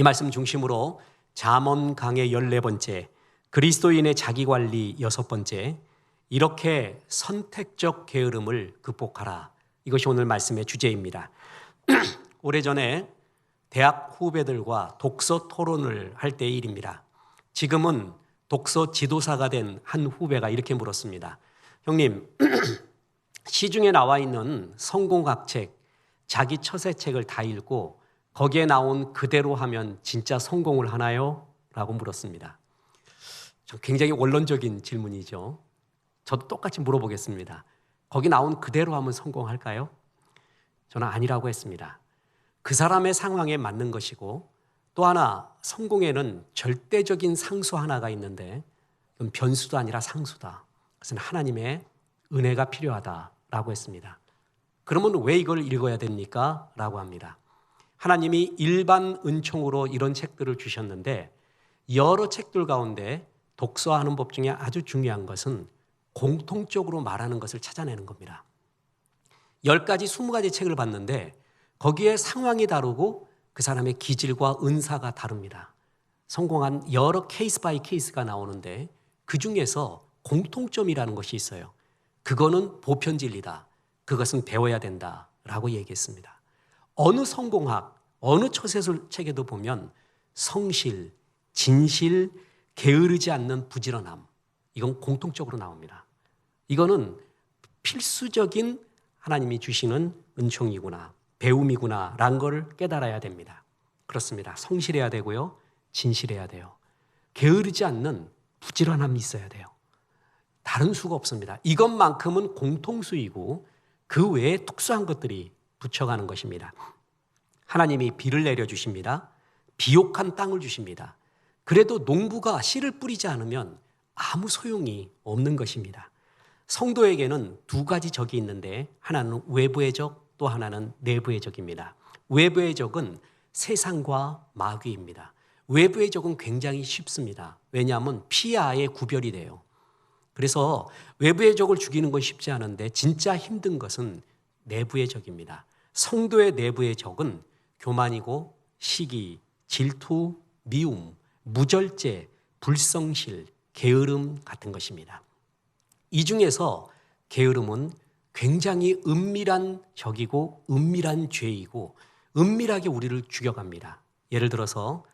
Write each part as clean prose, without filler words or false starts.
말씀 중심으로 잠언 강의 14번째, 그리스도인의 자기관리 6번째, 이렇게 선택적 게으름을 극복하라. 이것이 오늘 말씀의 주제입니다. 오래전에 대학 후배들과 독서 토론을 할 때의 일입니다. 지금은 독서 지도사가 된 한 후배가 이렇게 물었습니다. 형님, 시중에 나와 있는 성공학책, 자기 처세책을 다 읽고 거기에 나온 그대로 하면 진짜 성공을 하나요? 라고 물었습니다. 굉장히 원론적인 질문이죠. 저도 똑같이 물어보겠습니다. 거기 나온 그대로 하면 성공할까요? 저는 아니라고 했습니다. 그 사람의 상황에 맞는 것이고, 또 하나 성공에는 절대적인 상수 하나가 있는데 그건 변수도 아니라 상수다. 그것은 하나님의 은혜가 필요하다라고 했습니다. 그러면 왜 이걸 읽어야 됩니까? 라고 합니다. 하나님이 일반 은총으로 이런 책들을 주셨는데 여러 책들 가운데 독서하는 법 중에 아주 중요한 것은 공통적으로 말하는 것을 찾아내는 겁니다. 10가지, 20가지 책을 봤는데 거기에 상황이 다르고 그 사람의 기질과 은사가 다릅니다. 성공한 여러 케이스 바이 케이스가 나오는데 그 중에서 공통점이라는 것이 있어요. 그거는 보편진리다. 그것은 배워야 된다라고 얘기했습니다. 어느 성공학, 어느 처세술책에도 보면 성실, 진실, 게으르지 않는 부지런함, 이건 공통적으로 나옵니다. 이거는 필수적인 하나님이 주시는 은총이구나, 배움이구나 라는 걸 깨달아야 됩니다. 그렇습니다. 성실해야 되고요, 진실해야 돼요. 게으르지 않는 부지런함이 있어야 돼요. 다른 수가 없습니다. 이것만큼은 공통수이고 그 외에 특수한 것들이 붙여가는 것입니다. 하나님이 비를 내려주십니다. 비옥한 땅을 주십니다. 그래도 농부가 씨를 뿌리지 않으면 아무 소용이 없는 것입니다. 성도에게는 2가지 적이 있는데 하나는 외부의 적, 또 하나는 내부의 적입니다. 외부의 적은 세상과 마귀입니다. 외부의 적은 굉장히 쉽습니다. 왜냐하면 피와 아의 구별이 돼요. 그래서 외부의 적을 죽이는 건 쉽지 않은데 진짜 힘든 것은 내부의 적입니다. 성도의 내부의 적은 교만이고 시기, 질투, 미움, 무절제, 불성실, 게으름 같은 것입니다. 이 중에서 게으름은 굉장히 은밀한 적이고 은밀한 죄이고 은밀하게 우리를 죽여갑니다. 예를 들어서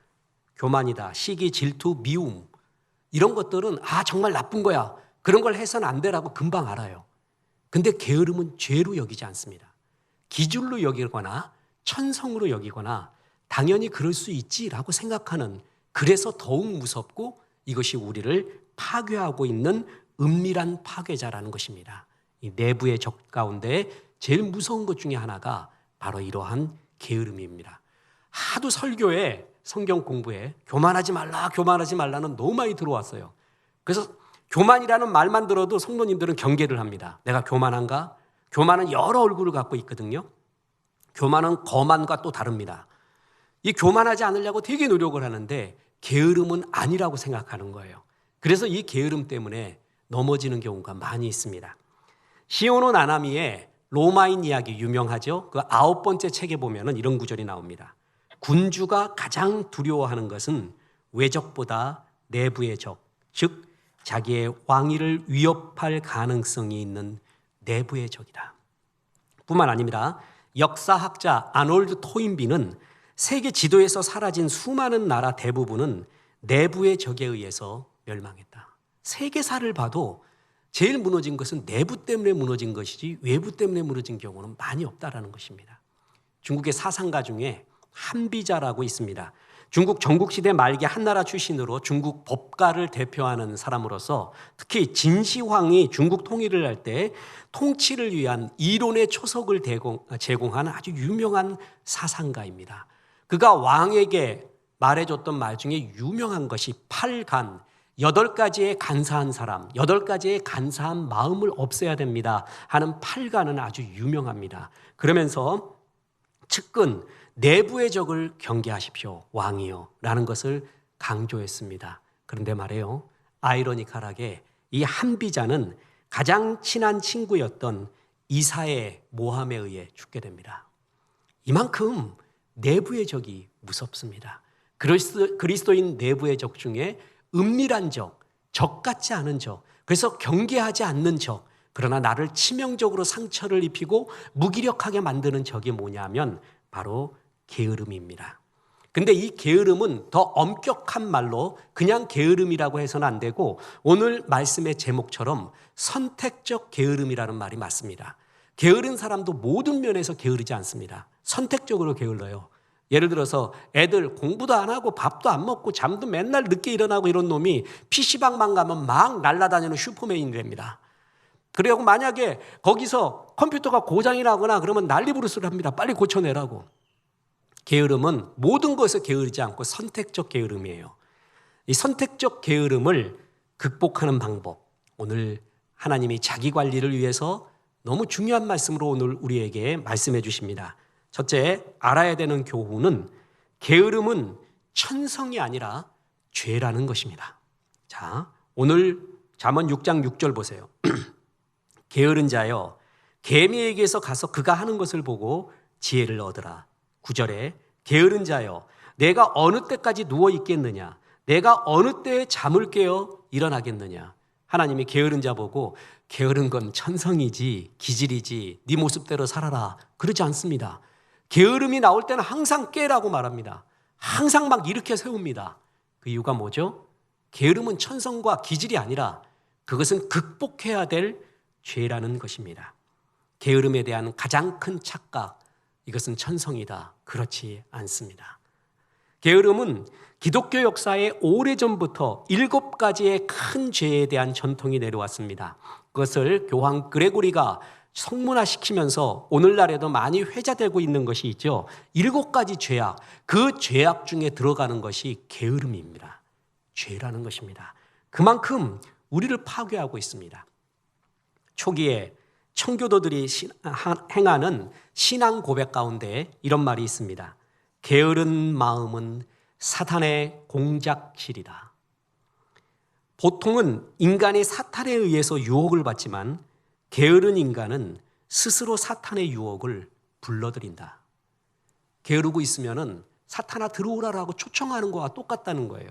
교만이다, 시기, 질투, 미움, 이런 것들은 정말 나쁜 거야, 그런 걸 해서는 안 되라고 금방 알아요. 근데 게으름은 죄로 여기지 않습니다. 기준로 여기거나 천성으로 여기거나 당연히 그럴 수 있지라고 생각하는, 그래서 더욱 무섭고 이것이 우리를 파괴하고 있는 은밀한 파괴자라는 것입니다. 이 내부의 적 가운데 제일 무서운 것 중에 하나가 바로 이러한 게으름입니다. 하도 설교에, 성경 공부에 교만하지 말라, 교만하지 말라는 너무 많이 들어왔어요. 그래서 교만이라는 말만 들어도 성도님들은 경계를 합니다. 내가 교만한가? 교만은 여러 얼굴을 갖고 있거든요. 교만은 거만과 또 다릅니다. 이 교만하지 않으려고 되게 노력을 하는데 게으름은 아니라고 생각하는 거예요. 그래서 이 게으름 때문에 넘어지는 경우가 많이 있습니다. 시오노 나나미의 로마인 이야기 유명하죠. 그 9번째 책에 보면은 이런 구절이 나옵니다. 군주가 가장 두려워하는 것은 외적보다 내부의 적, 즉 자기의 왕위를 위협할 가능성이 있는 내부의 적이다. 뿐만 아닙니다. 역사학자 아놀드 토인비는 세계 지도에서 사라진 수많은 나라 대부분은 내부의 적에 의해서 멸망했다. 세계사를 봐도 제일 무너진 것은 내부 때문에 무너진 것이지 외부 때문에 무너진 경우는 많이 없다라는 것입니다. 중국의 사상가 중에 한비자라고 있습니다. 중국 전국시대 말기 한나라 출신으로 중국 법가를 대표하는 사람으로서 특히 진시황이 중국 통일을 할 때 통치를 위한 이론의 초석을 제공하는 아주 유명한 사상가입니다. 그가 왕에게 말해줬던 말 중에 유명한 것이 8간, 8가지의 간사한 사람, 8가지의 간사한 마음을 없애야 됩니다 하는 8간은 아주 유명합니다. 그러면서 측근, 내부의 적을 경계하십시오, 왕이요 라는 것을 강조했습니다. 그런데 말이에요, 아이러니컬하게 이 한비자는 가장 친한 친구였던 이사의 모함에 의해 죽게 됩니다. 이만큼 내부의 적이 무섭습니다. 그리스도인 내부의 적 중에 은밀한 적 같지 않은 적, 그래서 경계하지 않는 적, 그러나 나를 치명적으로 상처를 입히고 무기력하게 만드는 적이 뭐냐면 바로 게으름입니다. 근데 이 게으름은 더 엄격한 말로 그냥 게으름이라고 해서는 안 되고 오늘 말씀의 제목처럼 선택적 게으름이라는 말이 맞습니다. 게으른 사람도 모든 면에서 게으르지 않습니다. 선택적으로 게을러요. 예를 들어서 애들 공부도 안 하고 밥도 안 먹고 잠도 맨날 늦게 일어나고 이런 놈이 PC방만 가면 막 날아다니는 슈퍼맨이 됩니다. 그리고 만약에 거기서 컴퓨터가 고장이 나거나 그러면 난리부르스를 합니다. 빨리 고쳐내라고. 게으름은 모든 것에 게으르지 않고 선택적 게으름이에요. 이 선택적 게으름을 극복하는 방법, 오늘 하나님이 자기 관리를 위해서 너무 중요한 말씀으로 오늘 우리에게 말씀해 주십니다. 첫째, 알아야 되는 교훈은 게으름은 천성이 아니라 죄라는 것입니다. 자, 오늘 잠언 6장 6절 보세요. 게으른 자여, 개미에게서 가서 그가 하는 것을 보고 지혜를 얻으라. 9절에 게으른 자여, 내가 어느 때까지 누워 있겠느냐? 내가 어느 때에 잠을 깨어 일어나겠느냐? 하나님이 게으른 자 보고 게으른 건 천성이지 기질이지 네 모습대로 살아라 그러지 않습니다. 게으름이 나올 때는 항상 깨라고 말합니다. 항상 막 일으켜 세웁니다. 그 이유가 뭐죠? 게으름은 천성과 기질이 아니라 그것은 극복해야 될 죄라는 것입니다. 게으름에 대한 가장 큰 착각, 이것은 천성이다. 그렇지 않습니다. 게으름은 기독교 역사에 오래전부터 7가지의 큰 죄에 대한 전통이 내려왔습니다. 그것을 교황 그레고리가 성문화시키면서 오늘날에도 많이 회자되고 있는 것이 있죠. 7가지 죄악, 그 죄악 중에 들어가는 것이 게으름입니다. 죄라는 것입니다. 그만큼 우리를 파괴하고 있습니다. 초기에 청교도들이 행하는 신앙 고백 가운데 이런 말이 있습니다. 게으른 마음은 사탄의 공작실이다. 보통은 인간이 사탄에 의해서 유혹을 받지만 게으른 인간은 스스로 사탄의 유혹을 불러들인다. 게으르고 있으면은 사탄아 들어오라라고 초청하는 거와 똑같다는 거예요.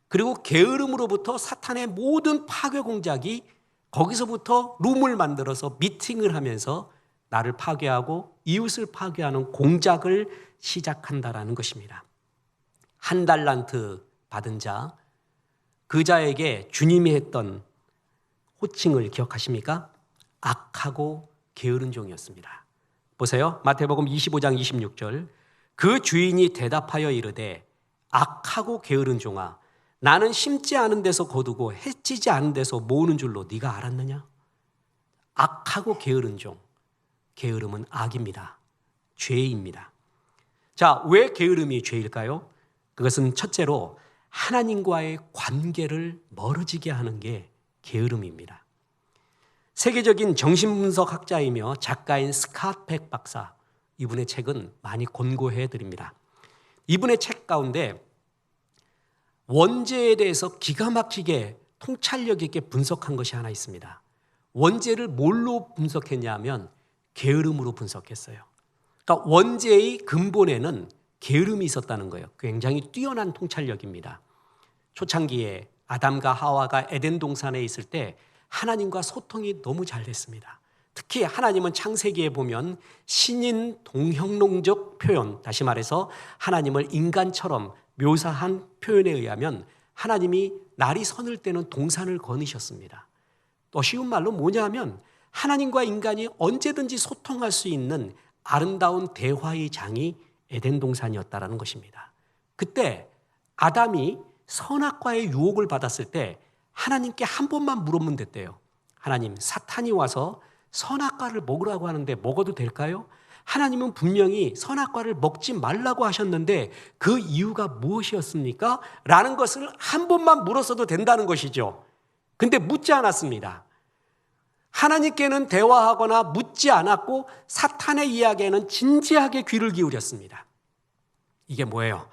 그리고 게으름으로부터 사탄의 모든 파괴 공작이 거기서부터 룸을 만들어서 미팅을 하면서 나를 파괴하고 이웃을 파괴하는 공작을 시작한다라는 것입니다. 한 달란트 받은 자, 그 자에게 주님이 했던 호칭을 기억하십니까? 악하고 게으른 종이었습니다. 보세요. 마태복음 25장 26절. 그 주인이 대답하여 이르되 악하고 게으른 종아, 나는 심지 않은 데서 거두고 해치지 않은 데서 모으는 줄로 네가 알았느냐? 악하고 게으른 종. 게으름은 악입니다. 죄입니다. 자, 왜 게으름이 죄일까요? 그것은 첫째로 하나님과의 관계를 멀어지게 하는 게 게으름입니다. 세계적인 정신분석학자이며 작가인 스캇 백 박사, 이분의 책은 많이 권고해 드립니다. 이분의 책 가운데 원죄에 대해서 기가 막히게 통찰력 있게 분석한 것이 하나 있습니다. 원죄를 뭘로 분석했냐면 게으름으로 분석했어요. 그러니까 원죄의 근본에는 게으름이 있었다는 거예요. 굉장히 뛰어난 통찰력입니다. 초창기에 아담과 하와가 에덴 동산에 있을 때 하나님과 소통이 너무 잘 됐습니다. 특히 하나님은 창세기에 보면 신인 동형론적 표현, 다시 말해서 하나님을 인간처럼 묘사한 표현에 의하면 하나님이 날이 서늘 때는 동산을 거니셨습니다. 또 쉬운 말로 뭐냐면 하나님과 인간이 언제든지 소통할 수 있는 아름다운 대화의 장이 에덴 동산이었다라는 것입니다. 그때 아담이 선악과의 유혹을 받았을 때 하나님께 한 번만 물으면 됐대요. 하나님, 사탄이 와서 선악과를 먹으라고 하는데 먹어도 될까요? 하나님은 분명히 선악과를 먹지 말라고 하셨는데 그 이유가 무엇이었습니까? 라는 것을 한 번만 물었어도 된다는 것이죠. 근데 묻지 않았습니다. 하나님께는 대화하거나 묻지 않았고 사탄의 이야기에는 진지하게 귀를 기울였습니다. 이게 뭐예요?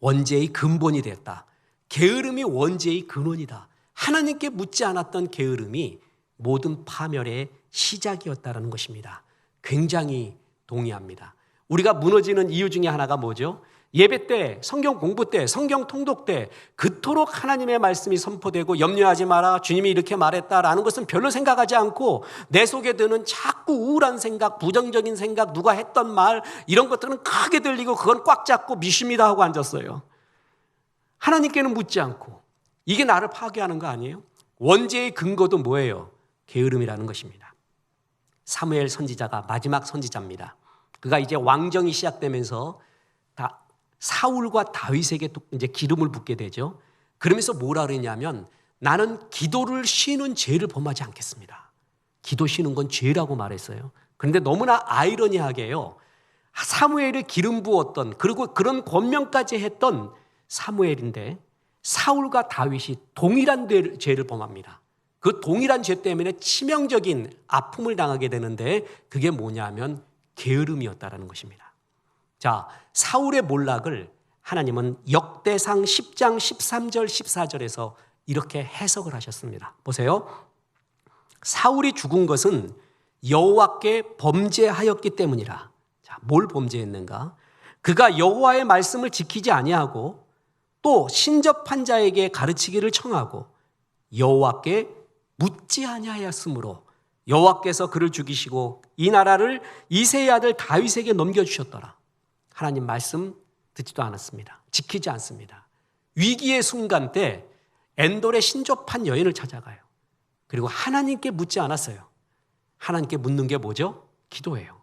원죄의 근본이 됐다. 게으름이 원죄의 근원이다. 하나님께 묻지 않았던 게으름이 모든 파멸의 시작이었다는 것입니다. 굉장히 동의합니다. 우리가 무너지는 이유 중에 하나가 뭐죠? 예배 때, 성경 공부 때, 성경 통독 때 그토록 하나님의 말씀이 선포되고 염려하지 마라, 주님이 이렇게 말했다라는 것은 별로 생각하지 않고 내 속에 드는 자꾸 우울한 생각, 부정적인 생각, 누가 했던 말 이런 것들은 크게 들리고 그건 꽉 잡고 믿습니다 하고 앉았어요. 하나님께는 묻지 않고. 이게 나를 파괴하는 거 아니에요? 원죄의 근거도 뭐예요? 게으름이라는 것입니다. 사무엘 선지자가 마지막 선지자입니다. 그가 이제 왕정이 시작되면서 사울과 다윗에게 이제 기름을 붓게 되죠. 그러면서 뭐라 그러냐면 나는 기도를 쉬는 죄를 범하지 않겠습니다. 기도 쉬는 건 죄라고 말했어요. 그런데 너무나 아이러니하게요. 사무엘을 기름 부었던 그리고 그런 권명까지 했던 사무엘인데 사울과 다윗이 동일한 죄를 범합니다. 그 동일한 죄 때문에 치명적인 아픔을 당하게 되는데 그게 뭐냐면 게으름이었다라는 것입니다. 자, 사울의 몰락을 하나님은 역대상 10장 13절 14절에서 이렇게 해석을 하셨습니다. 보세요. 사울이 죽은 것은 여호와께 범죄하였기 때문이라. 자, 뭘 범죄했는가? 그가 여호와의 말씀을 지키지 아니하고 또 신접한 자에게 가르치기를 청하고 여호와께 묻지 아니하였으므로 여호와께서 그를 죽이시고 이 나라를 이새의 아들 다윗에게 넘겨주셨더라. 하나님 말씀 듣지도 않았습니다. 지키지 않습니다. 위기의 순간 때 엔돌의 신접한 여인을 찾아가요. 그리고 하나님께 묻지 않았어요. 하나님께 묻는 게 뭐죠? 기도예요.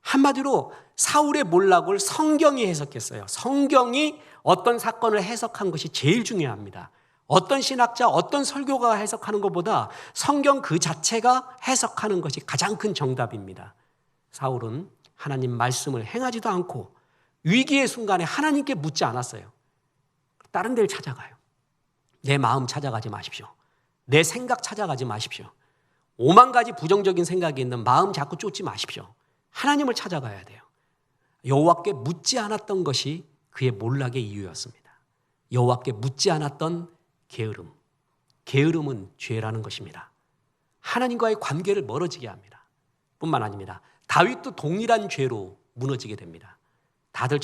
한마디로 사울의 몰락을 성경이 해석했어요. 성경이 어떤 사건을 해석한 것이 제일 중요합니다. 어떤 신학자, 어떤 설교가 해석하는 것보다 성경 그 자체가 해석하는 것이 가장 큰 정답입니다. 사울은 하나님 말씀을 행하지도 않고 위기의 순간에 하나님께 묻지 않았어요. 다른 데를 찾아가요. 내 마음 찾아가지 마십시오. 내 생각 찾아가지 마십시오. 5만 가지 부정적인 생각이 있는 마음 자꾸 쫓지 마십시오. 하나님을 찾아가야 돼요. 여호와께 묻지 않았던 것이 그의 몰락의 이유였습니다. 여호와께 묻지 않았던 게으름. 게으름은 죄라는 것입니다. 하나님과의 관계를 멀어지게 합니다. 뿐만 아닙니다. 다윗도 동일한 죄로 무너지게 됩니다. 다들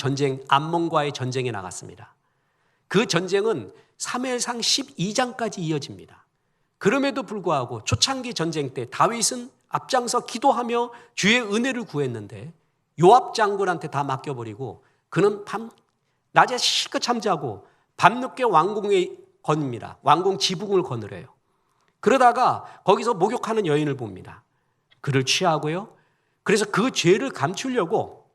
암몬과의 전쟁에 나갔습니다. 그 전쟁은 사무엘상 12장까지 이어집니다. 그럼에도 불구하고 초창기 전쟁 때 다윗은 앞장서 기도하며 주의 은혜를 구했는데 요압 장군한테 다 맡겨버리고 그는 낮에 실컷 잠자고 밤늦게 왕궁에 거닙니다. 왕궁 지붕을 거느려요. 그러다가 거기서 목욕하는 여인을 봅니다. 그를 취하고요. 그래서 그 죄를 감추려고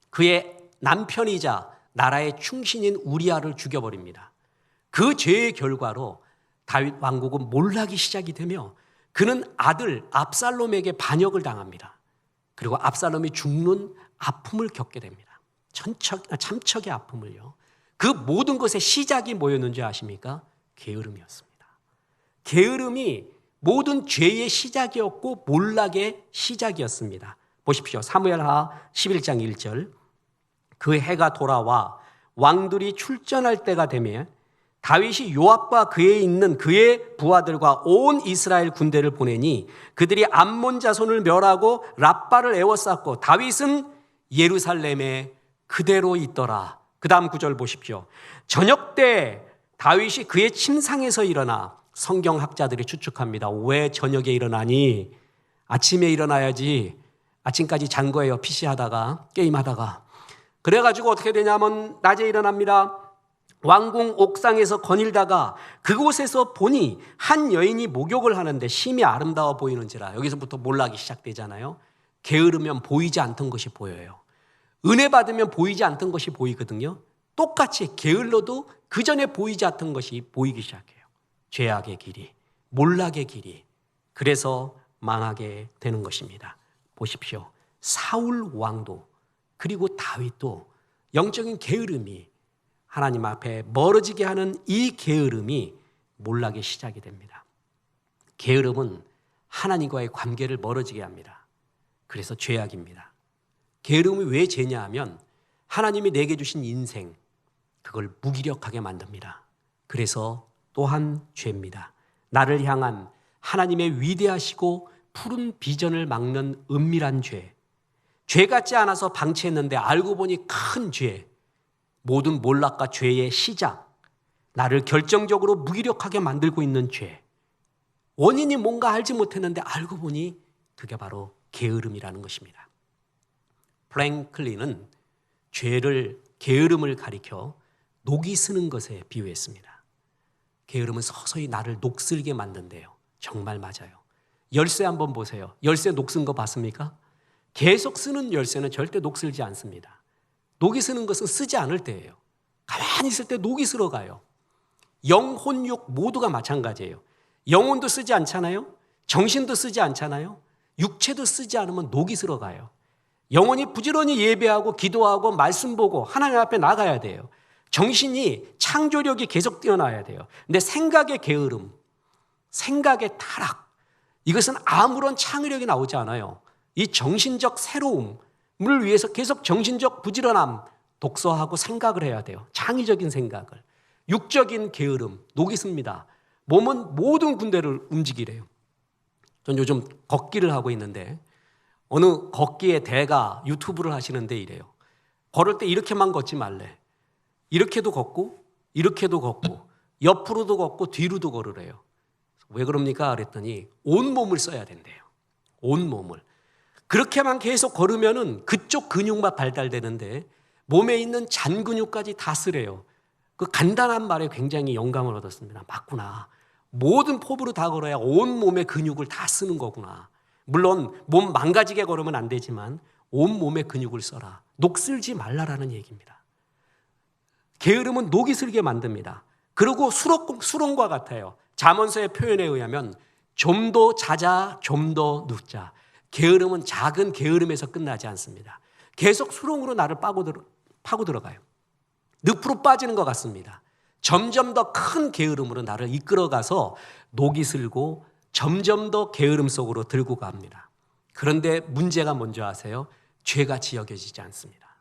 그의 남편이자 나라의 충신인 우리아를 죽여버립니다. 그 죄의 결과로 다윗 왕국은 몰락이 시작이 되며 그는 아들 압살롬에게 반역을 당합니다. 그리고 압살롬이 죽는 아픔을 겪게 됩니다. 참척의 아픔을요. 그 모든 것의 시작이 뭐였는지 아십니까? 게으름이었습니다. 게으름이 모든 죄의 시작이었고 몰락의 시작이었습니다. 보십시오. 사무엘하 11장 1절. 그 해가 돌아와 왕들이 출전할 때가 되면 다윗이 요압과 그에 있는 그의 부하들과 온 이스라엘 군대를 보내니 그들이 암몬 자손을 멸하고 랍바를 에워쌌고 다윗은 예루살렘에 그대로 있더라. 그 다음 구절 보십시오. 저녁 때 다윗이 그의 침상에서 일어나 성경학자들이 추측합니다. 왜 저녁에 일어나니? 아침에 일어나야지. 아침까지 잔 거예요. PC하다가 게임하다가. 그래가지고 어떻게 되냐면 낮에 일어납니다. 왕궁 옥상에서 거닐다가 그곳에서 보니 한 여인이 목욕을 하는데 심히 아름다워 보이는지라. 여기서부터 몰락이 시작되잖아요. 게으르면 보이지 않던 것이 보여요. 은혜 받으면 보이지 않던 것이 보이거든요. 똑같이 게을러도 그 전에 보이지 않던 것이 보이기 시작해요. 죄악의 길이, 몰락의 길이. 그래서 망하게 되는 것입니다. 보십시오. 사울 왕도 그리고 다윗도 영적인 게으름이 하나님 앞에 멀어지게 하는 이 게으름이 몰락의 시작이 됩니다. 게으름은 하나님과의 관계를 멀어지게 합니다. 그래서 죄악입니다. 게으름이 왜 죄냐 하면 하나님이 내게 주신 인생, 그걸 무기력하게 만듭니다. 그래서 또한 죄입니다. 나를 향한 하나님의 위대하시고 푸른 비전을 막는 은밀한 죄. 죄 같지 않아서 방치했는데 알고 보니 큰 죄. 모든 몰락과 죄의 시작, 나를 결정적으로 무기력하게 만들고 있는 죄, 원인이 뭔가 알지 못했는데 알고 보니 그게 바로 게으름이라는 것입니다. 프랭클린은 죄를, 게으름을 가리켜 녹이 스는 것에 비유했습니다. 게으름은 서서히 나를 녹슬게 만든대요. 정말 맞아요. 열쇠 한번 보세요. 열쇠 녹슨 거 봤습니까? 계속 쓰는 열쇠는 절대 녹슬지 않습니다. 녹이 스는 것은 쓰지 않을 때예요. 가만히 있을 때 녹이 슬어가요. 영혼, 육 모두가 마찬가지예요. 영혼도 쓰지 않잖아요. 정신도 쓰지 않잖아요. 육체도 쓰지 않으면 녹이 슬어가요. 영혼이 부지런히 예배하고 기도하고 말씀 보고 하나님 앞에 나가야 돼요. 정신이 창조력이 계속 뛰어나야 돼요. 근데 생각의 게으름, 생각의 타락, 이것은 아무런 창의력이 나오지 않아요. 이 정신적 새로움을 위해서 계속 정신적 부지런함, 독서하고 생각을 해야 돼요. 창의적인 생각을. 육적인 게으름, 녹이 씁니다. 몸은 모든 군대를 움직이래요. 전 요즘 걷기를 하고 있는데 어느 걷기의 대가 유튜브를 하시는데 이래요. 걸을 때 이렇게만 걷지 말래. 이렇게도 걷고 이렇게도 걷고 옆으로도 걷고 뒤로도 걸으래요. 왜 그럽니까? 그랬더니 온몸을 써야 된대요. 온몸을. 그렇게만 계속 걸으면은 그쪽 근육만 발달되는데 몸에 있는 잔 근육까지 다 쓰래요. 그 간단한 말에 굉장히 영감을 얻었습니다. 맞구나. 모든 포부로 다 걸어야 온몸의 근육을 다 쓰는 거구나. 물론 몸 망가지게 걸으면 안 되지만 온몸의 근육을 써라. 녹슬지 말라라는 얘기입니다. 게으름은 녹이 슬게 만듭니다. 그리고 수렁과 같아요. 잠언서의 표현에 의하면 좀 더 자자, 좀 더 눕자. 게으름은 작은 게으름에서 끝나지 않습니다. 계속 수렁으로 나를 파고 들어가요. 늪으로 빠지는 것 같습니다. 점점 더 큰 게으름으로 나를 이끌어가서 녹이 슬고 점점 더 게으름 속으로 들고 갑니다. 그런데 문제가 뭔지 아세요? 죄같이 여겨지지 않습니다.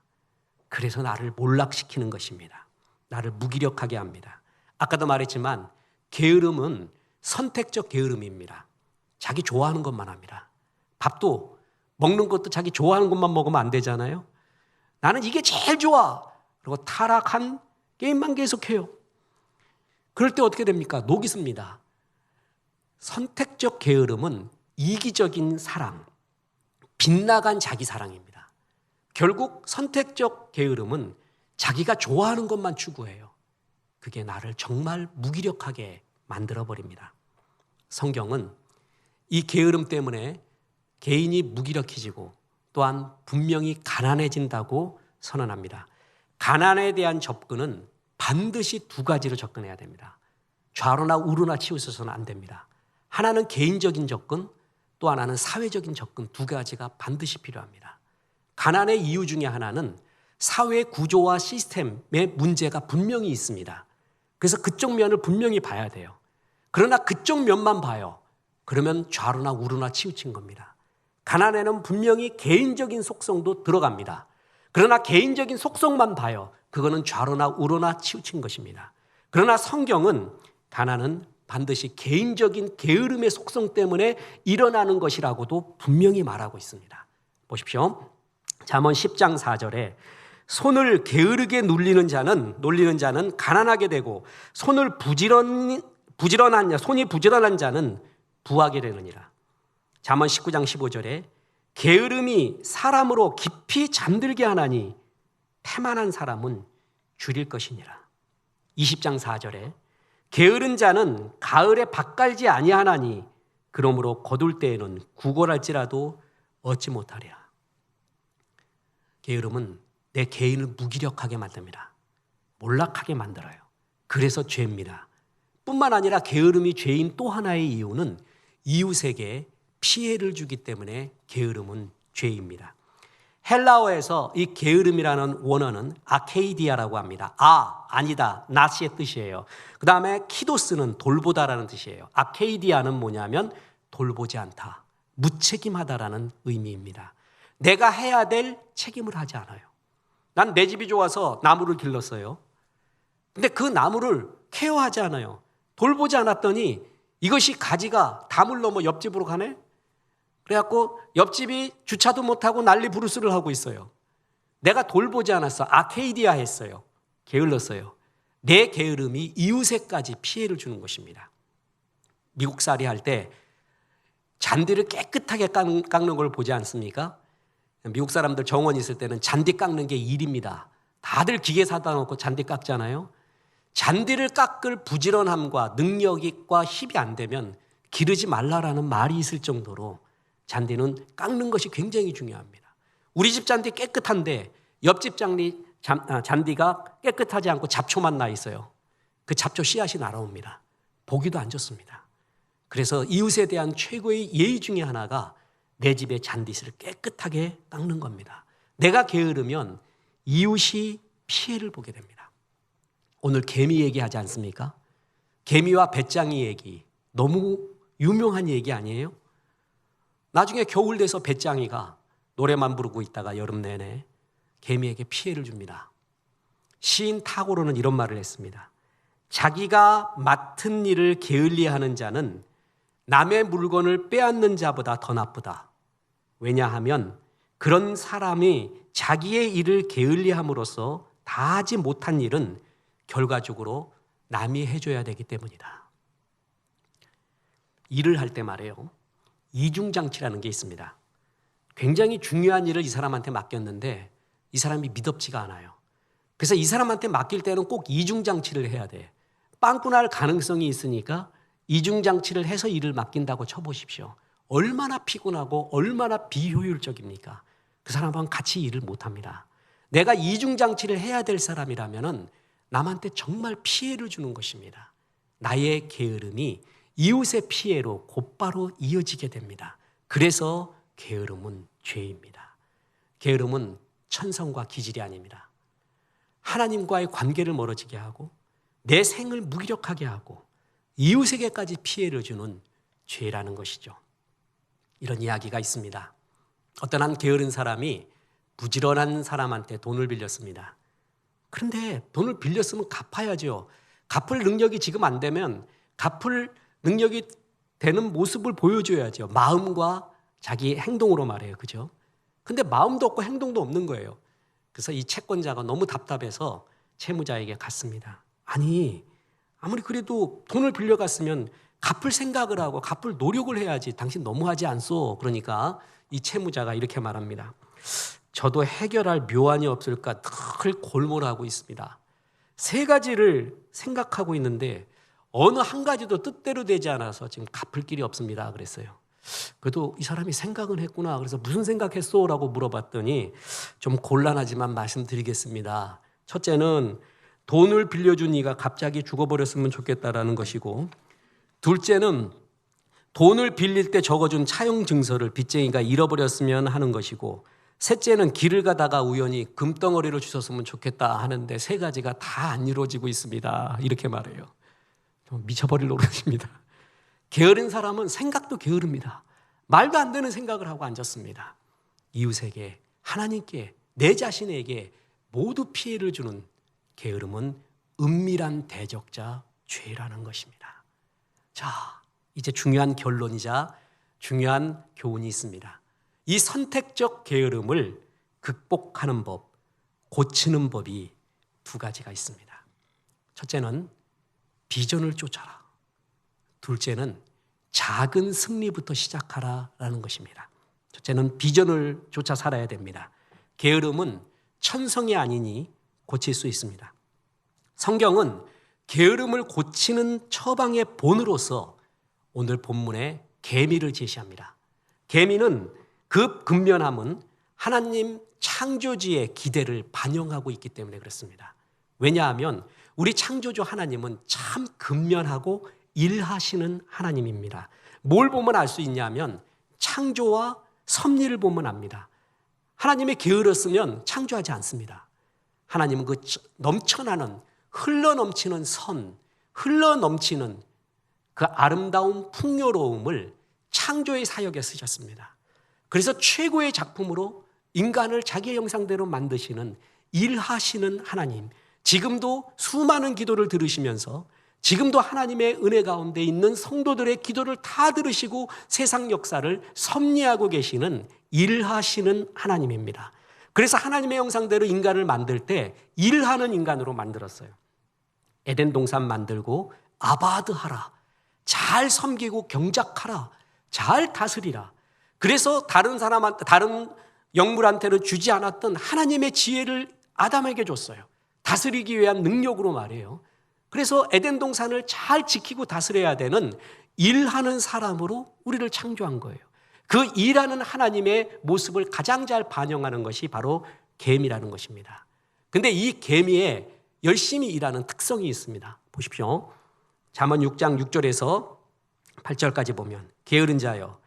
그래서 나를 몰락시키는 것입니다. 나를 무기력하게 합니다. 아까도 말했지만 게으름은 선택적 게으름입니다. 자기 좋아하는 것만 합니다. 밥도 먹는 것도 자기 좋아하는 것만 먹으면 안 되잖아요. 나는 이게 제일 좋아. 그리고 타락한 게임만 계속해요. 그럴 때 어떻게 됩니까? 녹이 씁니다. 선택적 게으름은 이기적인 사랑, 빗나간 자기 사랑입니다. 결국 선택적 게으름은 자기가 좋아하는 것만 추구해요. 그게 나를 정말 무기력하게 만들어버립니다. 성경은 이 게으름 때문에 개인이 무기력해지고 또한 분명히 가난해진다고 선언합니다. 가난에 대한 접근은 반드시 두 가지로 접근해야 됩니다. 좌로나 우로나 치우쳐서는 안 됩니다. 하나는 개인적인 접근, 또 하나는 사회적인 접근, 두 가지가 반드시 필요합니다. 가난의 이유 중에 하나는 사회 구조와 시스템의 문제가 분명히 있습니다. 그래서 그쪽 면을 분명히 봐야 돼요. 그러나 그쪽 면만 봐요. 그러면 좌로나 우로나 치우친 겁니다. 가난에는 분명히 개인적인 속성도 들어갑니다. 그러나 개인적인 속성만 봐요. 그거는 좌로나 우로나 치우친 것입니다. 그러나 성경은 가난은 반드시 개인적인 게으름의 속성 때문에 일어나는 것이라고도 분명히 말하고 있습니다. 보십시오. 잠언 10장 4절에 손을 게으르게 놀리는 자는 가난하게 되고 손이 부지런한 자는 부하게 되느니라. 잠언 19장 15절에 게으름이 사람으로 깊이 잠들게 하나니 태만한 사람은 줄일 것이니라. 20장 4절에 게으른 자는 가을에 밭 갈지 아니하나니 그러므로 거둘 때에는 구걸할지라도 얻지 못하리라. 게으름은 내 개인을 무기력하게 만듭니다. 몰락하게 만들어요. 그래서 죄입니다. 뿐만 아니라 게으름이 죄인 또 하나의 이유는 이웃에게 피해를 주기 때문에 게으름은 죄입니다. 헬라어에서 이 게으름이라는 원어는 아케이디아라고 합니다. 아니다, not의 뜻이에요. 그 다음에 키도스는 돌보다라는 뜻이에요. 아케이디아는 뭐냐면 돌보지 않다, 무책임하다라는 의미입니다. 내가 해야 될 책임을 하지 않아요. 난 내 집이 좋아서 나무를 길렀어요. 근데 그 나무를 케어하지 않아요. 돌보지 않았더니 이것이 가지가 담을 넘어 옆집으로 가네? 그래갖고 옆집이 주차도 못하고 난리 부르스를 하고 있어요. 내가 돌보지 않았어. 아케이디아 했어요. 게을렀어요. 내 게으름이 이웃에까지 피해를 주는 것입니다. 미국살이 할 때 잔디를 깨끗하게 깎는 걸 보지 않습니까? 미국 사람들 정원 있을 때는 잔디 깎는 게 일입니다. 다들 기계 사다 놓고 잔디 깎잖아요. 잔디를 깎을 부지런함과 능력과 힘이 안 되면 기르지 말라라는 말이 있을 정도로 잔디는 깎는 것이 굉장히 중요합니다. 우리 집 잔디 깨끗한데 옆집 잔디가 깨끗하지 않고 잡초만 나 있어요. 그 잡초 씨앗이 날아옵니다. 보기도 안 좋습니다. 그래서 이웃에 대한 최고의 예의 중에 하나가 내 집의 잔디를 깨끗하게 닦는 겁니다. 내가 게으르면 이웃이 피해를 보게 됩니다. 오늘 개미 얘기하지 않습니까? 개미와 배짱이 얘기, 너무 유명한 얘기 아니에요? 나중에 겨울 돼서 배짱이가 노래만 부르고 있다가 여름 내내 개미에게 피해를 줍니다. 시인 타고로는 이런 말을 했습니다. 자기가 맡은 일을 게을리하는 자는 남의 물건을 빼앗는 자보다 더 나쁘다. 왜냐하면 그런 사람이 자기의 일을 게을리함으로써 다 하지 못한 일은 결과적으로 남이 해줘야 되기 때문이다. 일을 할 때 말이에요. 이중장치라는 게 있습니다. 굉장히 중요한 일을 이 사람한테 맡겼는데 이 사람이 미덥지가 않아요. 그래서 이 사람한테 맡길 때는 꼭 이중장치를 해야 돼. 빵꾸 날 가능성이 있으니까 이중장치를 해서 일을 맡긴다고 쳐보십시오. 얼마나 피곤하고 얼마나 비효율적입니까? 그 사람하고는 같이 일을 못합니다. 내가 이중장치를 해야 될 사람이라면 남한테 정말 피해를 주는 것입니다. 나의 게으름이 이웃의 피해로 곧바로 이어지게 됩니다. 그래서 게으름은 죄입니다. 게으름은 천성과 기질이 아닙니다. 하나님과의 관계를 멀어지게 하고 내 생을 무기력하게 하고 이웃에게까지 피해를 주는 죄라는 것이죠. 이런 이야기가 있습니다. 어떤 한 게으른 사람이 부지런한 사람한테 돈을 빌렸습니다. 그런데 돈을 빌렸으면 갚아야죠. 갚을 능력이 지금 안 되면 갚을 능력이 되는 모습을 보여줘야죠. 마음과 자기 행동으로 말해요. 그죠? 근데 마음도 없고 행동도 없는 거예요. 그래서 이 채권자가 너무 답답해서 채무자에게 갔습니다. 아니, 아무리 그래도 돈을 빌려갔으면 갚을 생각을 하고 갚을 노력을 해야지. 당신 너무하지 않소? 그러니까 이 채무자가 이렇게 말합니다. 저도 해결할 묘안이 없을까 늘 골몰하고 있습니다. 세 가지를 생각하고 있는데 어느 한 가지도 뜻대로 되지 않아서 지금 갚을 길이 없습니다. 그랬어요. 그래도 이 사람이 생각은 했구나. 그래서 무슨 생각했어? 라고 물어봤더니 좀 곤란하지만 말씀드리겠습니다. 첫째는 돈을 빌려준 이가 갑자기 죽어버렸으면 좋겠다라는 것이고, 둘째는 돈을 빌릴 때 적어준 차용 증서를 빚쟁이가 잃어버렸으면 하는 것이고, 셋째는 길을 가다가 우연히 금덩어리를 주셨으면 좋겠다 하는데 세 가지가 다 안 이루어지고 있습니다. 이렇게 말해요. 좀 미쳐버릴 노릇입니다. 게으른 사람은 생각도 게으릅니다. 말도 안 되는 생각을 하고 앉았습니다. 이웃에게, 하나님께, 내 자신에게 모두 피해를 주는 게으름은 은밀한 대적자 죄라는 것입니다. 자, 이제 중요한 결론이자 중요한 교훈이 있습니다. 이 선택적 게으름을 극복하는 법, 고치는 법이 두 가지가 있습니다. 첫째는 비전을 쫓아라. 둘째는 작은 승리부터 시작하라라는 것입니다. 첫째는 비전을 쫓아 살아야 됩니다. 게으름은 천성이 아니니 고칠 수 있습니다. 성경은 게으름을 고치는 처방의 본으로서 오늘 본문에 계미를 제시합니다. 계미는 그 근면함은 하나님 창조주의 기대를 반영하고 있기 때문에 그렇습니다. 왜냐하면 우리 창조주 하나님은 참 근면하고 일하시는 하나님입니다. 뭘 보면 알 수 있냐면 창조와 섭리를 보면 압니다. 하나님이 게으렀으면 창조하지 않습니다. 하나님은 그 넘쳐나는 흘러넘치는 선, 흘러넘치는 그 아름다운 풍요로움을 창조의 사역에 쓰셨습니다. 그래서 최고의 작품으로 인간을 자기의 형상대로 만드시는 일하시는 하나님, 지금도 수많은 기도를 들으시면서 지금도 하나님의 은혜 가운데 있는 성도들의 기도를 다 들으시고 세상 역사를 섭리하고 계시는 일하시는 하나님입니다. 그래서 하나님의 형상대로 인간을 만들 때 일하는 인간으로 만들었어요. 에덴 동산 만들고 아바드하라, 잘 섬기고 경작하라, 잘 다스리라. 그래서 다른 영물한테는 주지 않았던 하나님의 지혜를 아담에게 줬어요. 다스리기 위한 능력으로 말이에요. 그래서 에덴 동산을 잘 지키고 다스려야 되는 일하는 사람으로 우리를 창조한 거예요. 그 일하는 하나님의 모습을 가장 잘 반영하는 것이 바로 개미라는 것입니다. 근데 이 개미에 열심히 일하는 특성이 있습니다. 보십시오. 잠언 6장 6절에서 8절까지 보면 게으른 자여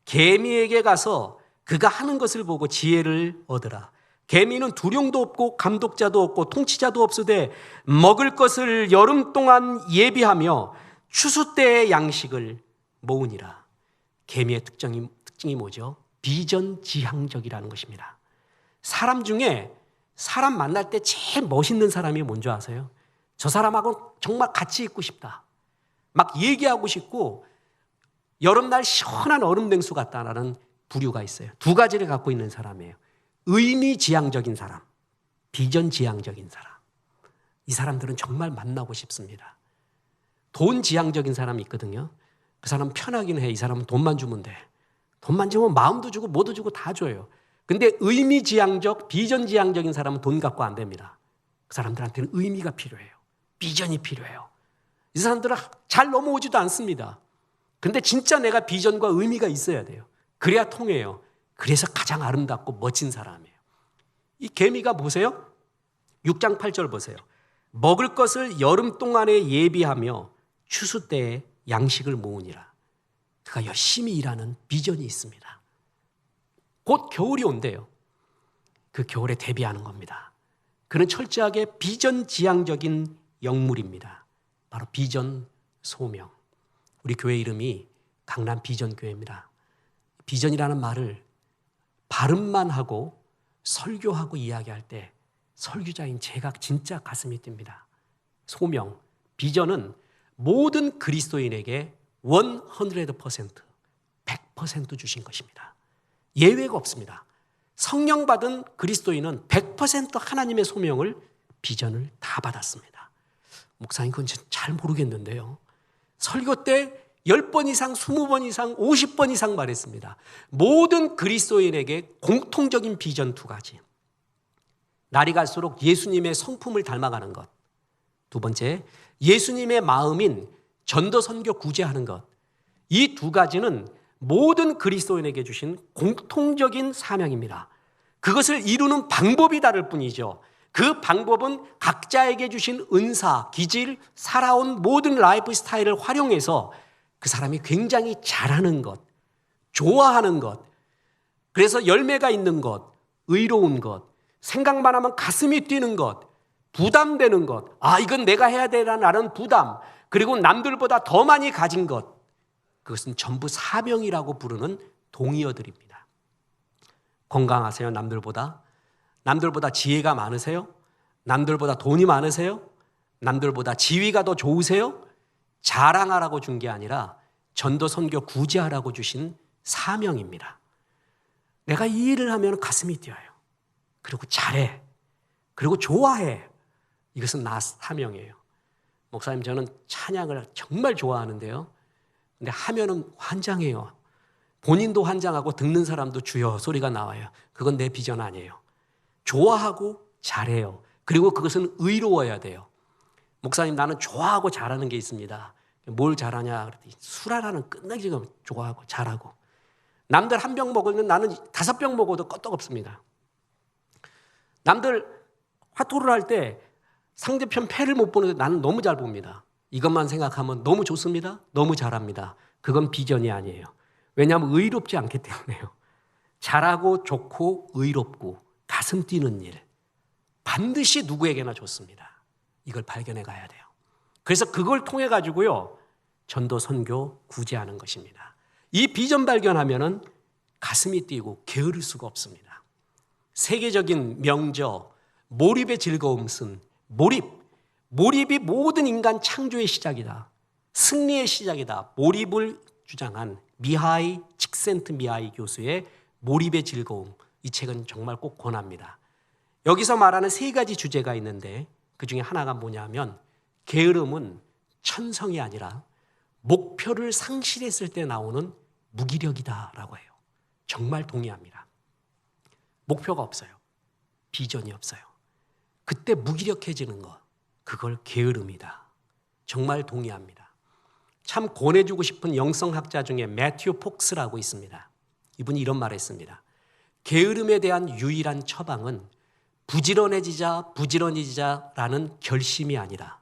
개미에게 가서 그가 하는 것을 보고 지혜를 얻으라. 개미는 두령도 없고 감독자도 없고 통치자도 없으되 먹을 것을 여름 동안 예비하며 추수 때의 양식을 모으니라. 개미의 특징이 뭐죠? 비전지향적이라는 것입니다. 사람 중에 사람 만날 때 제일 멋있는 사람이 뭔지 아세요? 저 사람하고 정말 같이 있고 싶다. 막 얘기하고 싶고 여름날 시원한 얼음 냉수 같다라는 부류가 있어요. 두 가지를 갖고 있는 사람이에요. 의미지향적인 사람, 비전지향적인 사람. 이 사람들은 정말 만나고 싶습니다. 돈지향적인 사람이 있거든요. 그 사람은 편하긴 해. 이 사람은 돈만 주면 돼. 돈만 주면 마음도 주고 뭐도 주고 다 줘요. 근데 의미지향적, 비전지향적인 사람은 돈 갖고 안 됩니다. 그 사람들한테는 의미가 필요해요. 비전이 필요해요. 이 사람들은 잘 넘어오지도 않습니다. 근데 진짜 내가 비전과 의미가 있어야 돼요. 그래야 통해요. 그래서 가장 아름답고 멋진 사람이에요. 이 개미가 보세요. 6장 8절 보세요. 먹을 것을 여름 동안에 예비하며 추수 때에 양식을 모으니라. 그가 열심히 일하는 비전이 있습니다. 곧 겨울이 온대요. 그 겨울에 대비하는 겁니다. 그는 철저하게 비전지향적인 영물입니다. 바로 비전 소명. 우리 교회 이름이 강남 비전교회입니다. 비전이라는 말을 발음만 하고 설교하고 이야기할 때 설교자인 제가 진짜 가슴이 뜁니다. 소명, 비전은 모든 그리스도인에게 100% 주신 것입니다. 예외가 없습니다. 성령 받은 그리스도인은 100% 하나님의 소명을, 비전을 다 받았습니다. 목사님 그건 잘 모르겠는데요. 설교 때 10번 이상, 20번 이상, 50번 이상 말했습니다. 모든 그리스도인에게 공통적인 비전 두 가지. 날이 갈수록 예수님의 성품을 닮아가는 것. 두 번째, 예수님의 마음인 전도, 선교, 구제하는 것. 이 두 가지는 모든 그리스도인에게 주신 공통적인 사명입니다. 그것을 이루는 방법이 다를 뿐이죠. 그 방법은 각자에게 주신 은사, 기질, 살아온 모든 라이프 스타일을 활용해서 그 사람이 굉장히 잘하는 것, 좋아하는 것, 그래서 열매가 있는 것, 의로운 것, 생각만 하면 가슴이 뛰는 것, 부담되는 것, 이건 내가 해야 되라는 부담, 그리고 남들보다 더 많이 가진 것, 그것은 전부 사명이라고 부르는 동의어들입니다. 건강하세요? 남들보다? 남들보다 지혜가 많으세요? 남들보다 돈이 많으세요? 남들보다 지위가 더 좋으세요? 자랑하라고 준 게 아니라 전도, 선교, 구제하라고 주신 사명입니다. 내가 이 일을 하면 가슴이 뛰어요. 그리고 잘해. 그리고 좋아해. 이것은 나 사명이에요. 목사님 저는 찬양을 정말 좋아하는데요. 근데 하면은 환장해요. 본인도 환장하고 듣는 사람도 주여 소리가 나와요. 그건 내 비전 아니에요. 좋아하고 잘해요. 그리고 그것은 의로워야 돼요. 목사님 나는 좋아하고 잘하는 게 있습니다. 뭘 잘하냐 그랬더니 술 하나는 끝나기 전에 좋아하고 잘하고, 남들 한 병 먹으면 나는 5병 먹어도 끄떡없습니다. 남들 화투를 할 때 상대편 패를 못 보는데 나는 너무 잘 봅니다. 이것만 생각하면 너무 좋습니다. 너무 잘합니다. 그건 비전이 아니에요. 왜냐하면 의롭지 않기 때문에요. 잘하고 좋고 의롭고 가슴 뛰는 일, 반드시 누구에게나 좋습니다. 이걸 발견해 가야 돼요. 그래서 그걸 통해 가지고요, 전도, 선교, 구제하는 것입니다. 이 비전 발견하면은 가슴이 뛰고 게으를 수가 없습니다. 세계적인 명저, 몰입의 즐거움은 몰입이 모든 인간 창조의 시작이다. 승리의 시작이다. 몰입을 주장한 미하이 칙센트미하이 교수의 몰입의 즐거움, 이 책은 정말 꼭 권합니다. 여기서 말하는 세 가지 주제가 있는데 그 중에 하나가 뭐냐면 게으름은 천성이 아니라 목표를 상실했을 때 나오는 무기력이다라고 해요. 정말 동의합니다. 목표가 없어요. 비전이 없어요. 그때 무기력해지는 것, 그걸 게으름이다. 정말 동의합니다. 참 권해주고 싶은 영성학자 중에 매튜 폭스라고 있습니다. 이분이 이런 말을 했습니다. 게으름에 대한 유일한 처방은 부지런해지자라는 결심이 아니라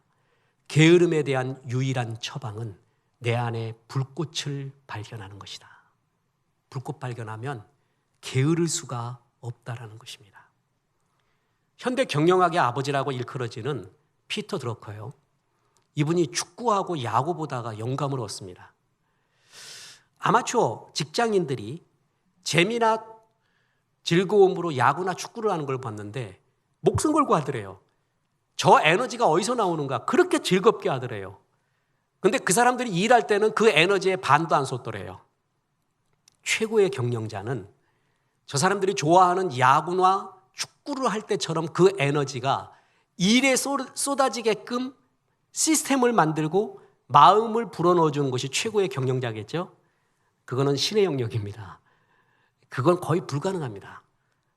게으름에 대한 유일한 처방은 내 안에 불꽃을 발견하는 것이다. 불꽃 발견하면 게으를 수가 없다라는 것입니다. 현대 경영학의 아버지라고 일컬어지는 피터 드러커요. 이분이 축구하고 야구 보다가 영감을 얻습니다. 아마추어 직장인들이 재미나 즐거움으로 야구나 축구를 하는 걸 봤는데 목숨 걸고 하더래요. 저 에너지가 어디서 나오는가? 그렇게 즐겁게 하더래요. 근데 그 사람들이 일할 때는 그 에너지에 반도 안 쏟더래요. 최고의 경영자는 저 사람들이 좋아하는 야구나 축구를 할 때처럼 그 에너지가 일에 쏟아지게끔 시스템을 만들고 마음을 불어넣어주는 것이 최고의 경영자겠죠? 그거는 신의 영역입니다. 그건 거의 불가능합니다.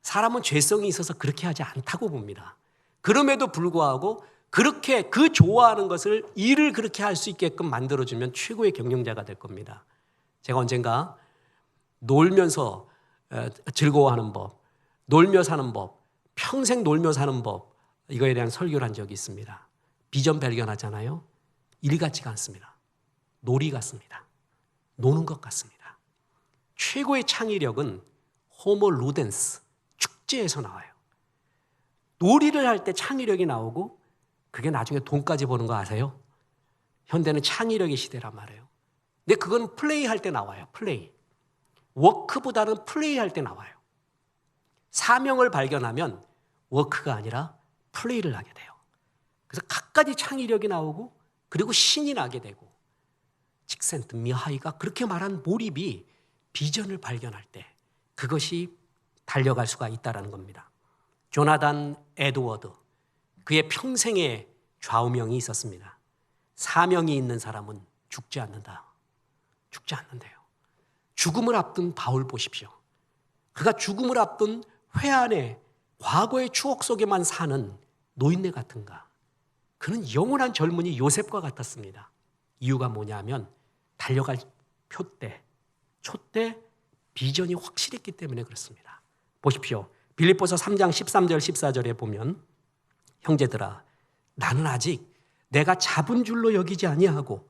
사람은 죄성이 있어서 그렇게 하지 않다고 봅니다. 그럼에도 불구하고 그렇게 그 좋아하는 것을 일을 그렇게 할 수 있게끔 만들어주면 최고의 경영자가 될 겁니다. 제가 언젠가 놀면서 즐거워하는 법, 놀며 사는 법, 평생 놀며 사는 법, 이거에 대한 설교를 한 적이 있습니다. 비전 발견하잖아요. 일 같지가 않습니다. 놀이 같습니다. 노는 것 같습니다. 최고의 창의력은 호모 루덴스, 축제에서 나와요. 놀이를 할 때 창의력이 나오고 그게 나중에 돈까지 버는 거 아세요? 현대는 창의력의 시대란 말이에요. 근데 그건 플레이할 때 나와요. 플레이. 워크보다는 플레이할 때 나와요. 사명을 발견하면 워크가 아니라 플레이를 하게 돼요. 그래서 갖가지 창의력이 나오고 그리고 신이 나게 되고 칙센트 미하이가 그렇게 말한 몰입이 비전을 발견할 때 그것이 달려갈 수가 있다는 겁니다. 조나단 에드워드, 그의 평생의 좌우명이 있었습니다. 사명이 있는 사람은 죽지 않는다. 죽지 않는데요. 죽음을 앞둔 바울 보십시오. 그가 죽음을 앞둔 회한의 과거의 추억 속에만 사는 노인네 같은가. 그는 영원한 젊은이 요셉과 같았습니다. 이유가 뭐냐면 달려갈 촛대 비전이 확실했기 때문에 그렇습니다. 보십시오. 빌립보서 3장 13절 14절에 보면 형제들아 나는 아직 내가 잡은 줄로 여기지 아니하고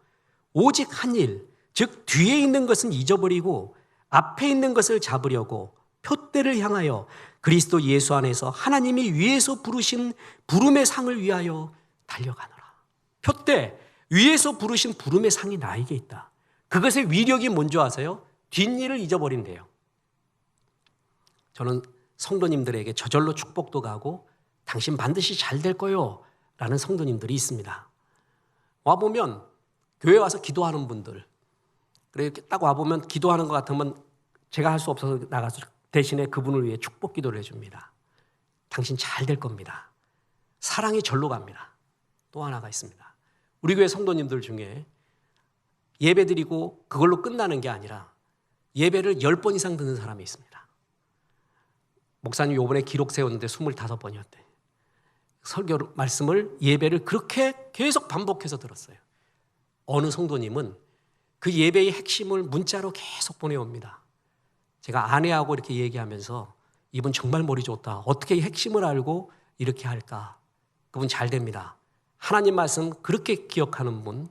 오직 한 일, 즉 뒤에 있는 것은 잊어버리고 앞에 있는 것을 잡으려고 표대를 향하여 그리스도 예수 안에서 하나님이 위에서 부르신 부름의 상을 위하여 달려가노라. 표대, 위에서 부르신 부름의 상이 나에게 있다. 그것의 위력이 뭔지 아세요? 뒷일을 잊어버린대요. 저는 성도님들에게 저절로 축복도 가고 당신 반드시 잘 될 거요 라는 성도님들이 있습니다. 와보면 교회 와서 기도하는 분들, 이렇게 딱 와보면 기도하는 것 같으면 제가 할 수 없어서 나가서 대신에 그분을 위해 축복 기도를 해줍니다. 당신 잘 될 겁니다. 사랑이 절로 갑니다. 또 하나가 있습니다. 우리 교회 성도님들 중에 예배 드리고 그걸로 끝나는 게 아니라 예배를 10번 이상 듣는 사람이 있습니다. 목사님 이번에 기록 세웠는데 25번이었대. 설교 말씀을 예배를 그렇게 계속 반복해서 들었어요. 어느 성도님은 그 예배의 핵심을 문자로 계속 보내옵니다. 제가 아내하고 이렇게 얘기하면서 이분 정말 머리 좋다. 어떻게 이 핵심을 알고 이렇게 할까? 그분 잘 됩니다. 하나님 말씀 그렇게 기억하는 분.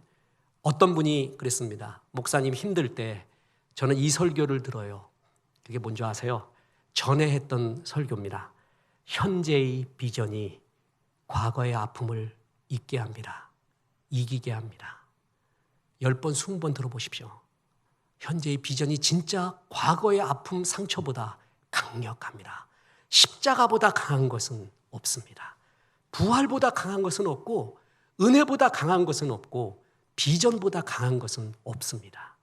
어떤 분이 그랬습니다. 목사님 힘들 때 저는 이 설교를 들어요. 그게 뭔지 아세요? 전에 했던 설교입니다. 현재의 비전이 과거의 아픔을 잊게 합니다. 이기게 합니다. 10번, 20번 들어보십시오. 현재의 비전이 진짜 과거의 아픔, 상처보다 강력합니다. 십자가보다 강한 것은 없습니다. 부활보다 강한 것은 없고 은혜보다 강한 것은 없고 비전보다 강한 것은 없습니다.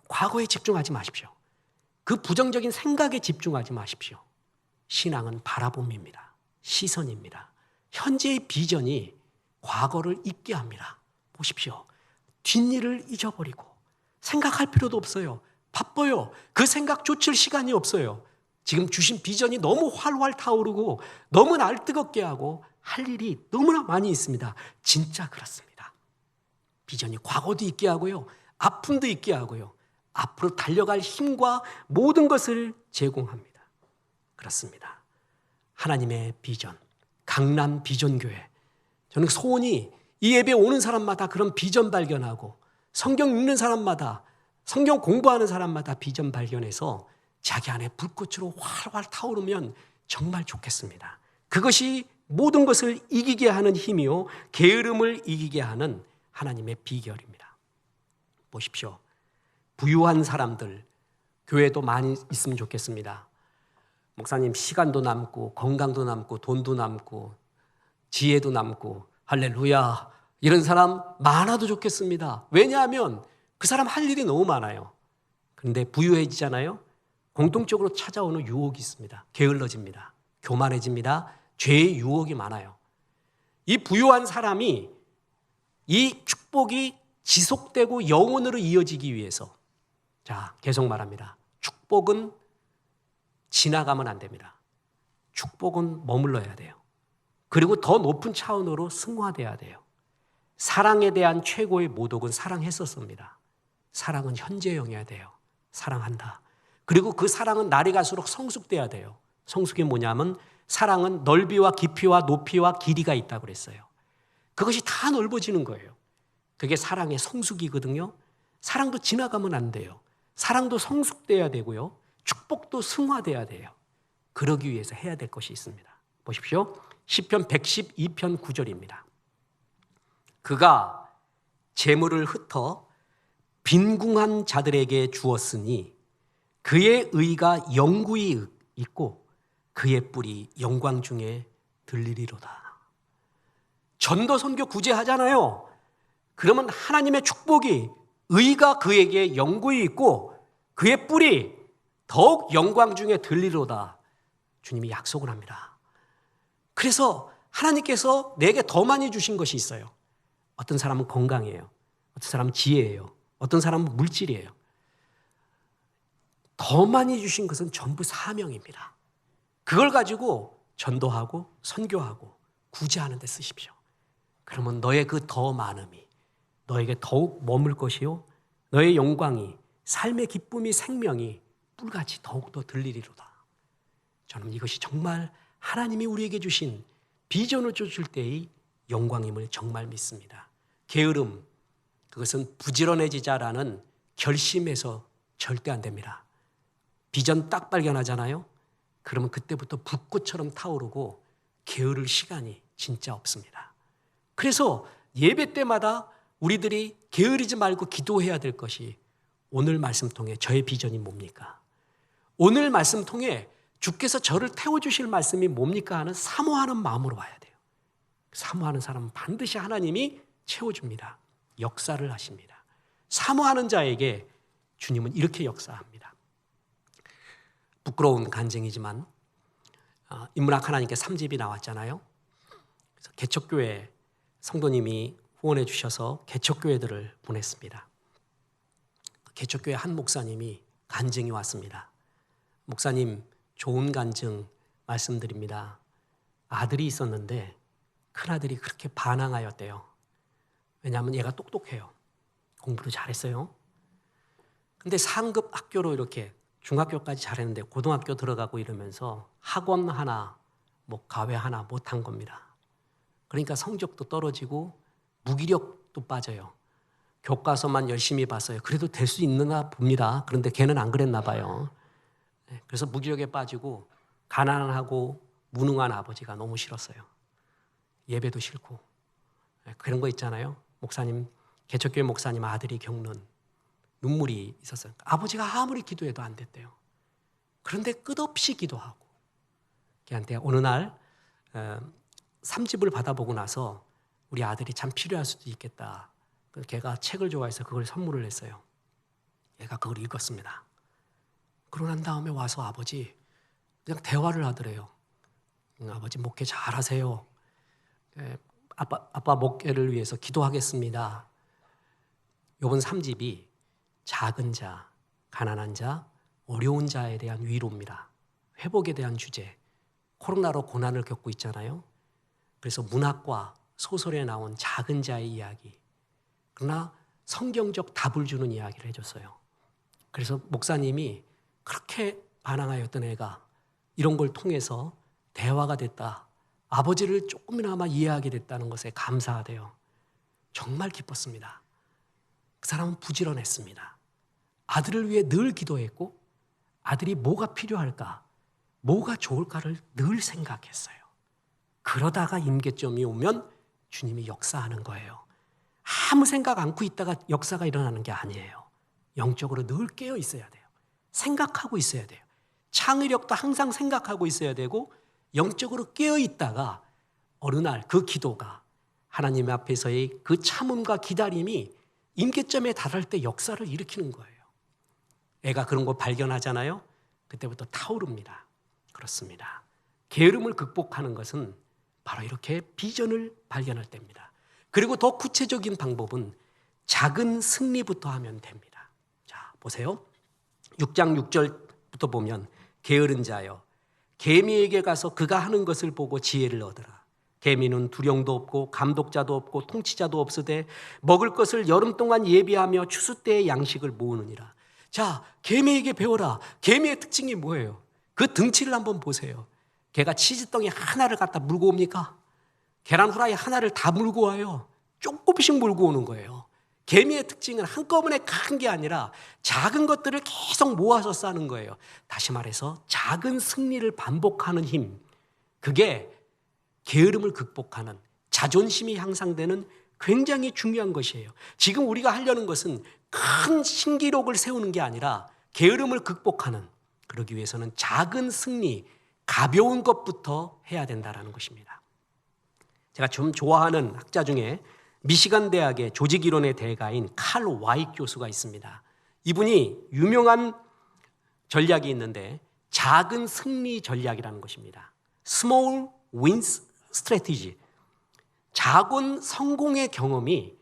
과거에 집중하지 마십시오. 그 부정적인 생각에 집중하지 마십시오. 신앙은 바라봄입니다. 시선입니다. 현재의 비전이 과거를 잊게 합니다. 보십시오. 뒷일을 잊어버리고 생각할 필요도 없어요. 바빠요. 그 생각 쫓을 시간이 없어요. 지금 주신 비전이 너무 활활 타오르고 너무 날 뜨겁게 하고 할 일이 너무나 많이 있습니다. 진짜 그렇습니다. 비전이 과거도 있게 하고요. 아픔도 있게 하고요. 앞으로 달려갈 힘과 모든 것을 제공합니다. 그렇습니다. 하나님의 비전, 강남 비전교회. 저는 소원이 이 예배 오는 사람마다 그런 비전 발견하고 성경 읽는 사람마다 성경 공부하는 사람마다 비전 발견해서 자기 안에 불꽃으로 활활 타오르면 정말 좋겠습니다. 그것이 모든 것을 이기게 하는 힘이요 게으름을 이기게 하는 하나님의 비결입니다. 보십시오. 부유한 사람들 교회도 많이 있으면 좋겠습니다. 목사님 시간도 남고 건강도 남고 돈도 남고 지혜도 남고 할렐루야 이런 사람 많아도 좋겠습니다. 왜냐하면 그 사람 할 일이 너무 많아요. 그런데 부유해지잖아요. 공통적으로 찾아오는 유혹이 있습니다. 게을러집니다. 교만해집니다. 죄의 유혹이 많아요. 이 부유한 사람이 이 축복이 지속되고 영원으로 이어지기 위해서 자, 계속 말합니다. 축복은 지나가면 안 됩니다. 축복은 머물러야 돼요. 그리고 더 높은 차원으로 승화돼야 돼요. 사랑에 대한 최고의 모독은 사랑했었습니다. 사랑은 현재형이어야 돼요. 사랑한다. 그리고 그 사랑은 날이 갈수록 성숙돼야 돼요. 성숙이 뭐냐면 사랑은 넓이와 깊이와 높이와 길이가 있다고 그랬어요. 그것이 다 넓어지는 거예요. 그게 사랑의 성숙이거든요. 사랑도 지나가면 안 돼요. 사랑도 성숙돼야 되고요. 축복도 승화돼야 돼요. 그러기 위해서 해야 될 것이 있습니다. 보십시오. 시편 112편 9절입니다. 그가 재물을 흩어 빈궁한 자들에게 주었으니 그의 의가 영구히 있고 그의 뿔이 영광 중에 들리리로다. 전도 선교 구제하잖아요. 그러면 하나님의 축복이 의가 그에게 영구히 있고 그의 뿔이 더욱 영광 중에 들리로다. 주님이 약속을 합니다. 그래서 하나님께서 내게 더 많이 주신 것이 있어요. 어떤 사람은 건강이에요. 어떤 사람은 지혜예요. 어떤 사람은 물질이에요. 더 많이 주신 것은 전부 사명입니다. 그걸 가지고 전도하고 선교하고 구제하는 데 쓰십시오. 그러면 너의 그 더 많음이 너에게 더욱 머물 것이요 너의 영광이 삶의 기쁨이 생명이 뿔같이 더욱더 들리리로다. 저는 이것이 정말 하나님이 우리에게 주신 비전을 쫓을 때의 영광임을 정말 믿습니다. 게으름, 그것은 부지런해지자라는 결심에서 절대 안 됩니다. 비전 딱 발견하잖아요. 그러면 그때부터 불꽃처럼 타오르고 게으를 시간이 진짜 없습니다. 그래서 예배 때마다 우리들이 게으르지 말고 기도해야 될 것이 오늘 말씀 통해 저의 비전이 뭡니까? 오늘 말씀 통해 주께서 저를 태워주실 말씀이 뭡니까 하는 사모하는 마음으로 와야 돼요. 사모하는 사람은 반드시 하나님이 채워줍니다. 역사를 하십니다. 사모하는 자에게 주님은 이렇게 역사합니다. 부끄러운 간증이지만 인문학 하나님께 3집이 나왔잖아요. 그래서 개척교회 성도님이 후원해 주셔서 개척교회들을 보냈습니다. 개척교회 한 목사님이 간증이 왔습니다. 목사님 좋은 간증 말씀드립니다. 아들이 있었는데 큰아들이 그렇게 반항하였대요. 왜냐하면 얘가 똑똑해요. 공부도 잘했어요. 근데 상급 학교로 이렇게 중학교까지 잘했는데 고등학교 들어가고 이러면서 학원 하나, 뭐 과외 하나 못한 겁니다. 그러니까 성적도 떨어지고 무기력도 빠져요. 교과서만 열심히 봤어요. 그래도 될 수 있나 봅니다. 그런데 걔는 안 그랬나 봐요. 그래서 무기력에 빠지고 가난하고 무능한 아버지가 너무 싫었어요. 예배도 싫고 그런 거 있잖아요. 목사님, 개척교회 목사님 아들이 겪는 눈물이 있었어요. 아버지가 아무리 기도해도 안 됐대요. 그런데 끝없이 기도하고 걔한테 어느 날 3집을 받아보고 나서 우리 아들이 참 필요할 수도 있겠다. 그래서 걔가 책을 좋아해서 그걸 선물을 했어요. 얘가 그걸 읽었습니다. 그러고 난 다음에 와서 아버지 그냥 대화를 하더래요. 아버지 목회 잘하세요. 아빠 목회를 위해서 기도하겠습니다. 요번 3집이 작은 자, 가난한 자, 어려운 자에 대한 위로입니다. 회복에 대한 주제. 코로나로 고난을 겪고 있잖아요. 그래서 문학과 소설에 나온 작은 자의 이야기. 그러나 성경적 답을 주는 이야기를 해줬어요. 그래서 목사님이 그렇게 반항하였던 애가 이런 걸 통해서 대화가 됐다. 아버지를 조금이나마 이해하게 됐다는 것에 감사하대요. 정말 기뻤습니다. 그 사람은 부지런했습니다. 아들을 위해 늘 기도했고 아들이 뭐가 필요할까, 뭐가 좋을까를 늘 생각했어요. 그러다가 임계점이 오면 주님이 역사하는 거예요. 아무 생각 않고 있다가 역사가 일어나는 게 아니에요. 영적으로 늘 깨어 있어야 돼요. 생각하고 있어야 돼요. 창의력도 항상 생각하고 있어야 되고 영적으로 깨어 있다가 어느 날 그 기도가 하나님 앞에서의 그 참음과 기다림이 임계점에 달할 때 역사를 일으키는 거예요. 애가 그런 거 발견하잖아요. 그때부터 타오릅니다. 그렇습니다. 게으름을 극복하는 것은 바로 이렇게 비전을 발견할 때입니다. 그리고 더 구체적인 방법은 작은 승리부터 하면 됩니다. 자, 보세요. 6장 6절부터 보면 게으른 자여 개미에게 가서 그가 하는 것을 보고 지혜를 얻으라. 개미는 두령도 없고 감독자도 없고 통치자도 없으되 먹을 것을 여름 동안 예비하며 추수 때의 양식을 모으느니라. 자, 개미에게 배워라. 개미의 특징이 뭐예요? 그 등치를 한번 보세요. 걔가 치즈덩이 하나를 갖다 물고 옵니까? 계란 후라이 하나를 다 물고 와요. 조금씩 물고 오는 거예요. 개미의 특징은 한꺼번에 큰 게 아니라 작은 것들을 계속 모아서 싸는 거예요. 다시 말해서 작은 승리를 반복하는 힘, 그게 게으름을 극복하는, 자존심이 향상되는 굉장히 중요한 것이에요. 지금 우리가 하려는 것은 큰 신기록을 세우는 게 아니라 게으름을 극복하는, 그러기 위해서는 작은 승리, 가벼운 것부터 해야 된다는 것입니다. 제가 좀 좋아하는 학자 중에 미시간 대학의 조직이론의 대가인 칼 와이트 교수가 있습니다. 이분이 유명한 전략이 있는데 작은 승리 전략이라는 것입니다. Small wins strategy. 작은 성공의 경험이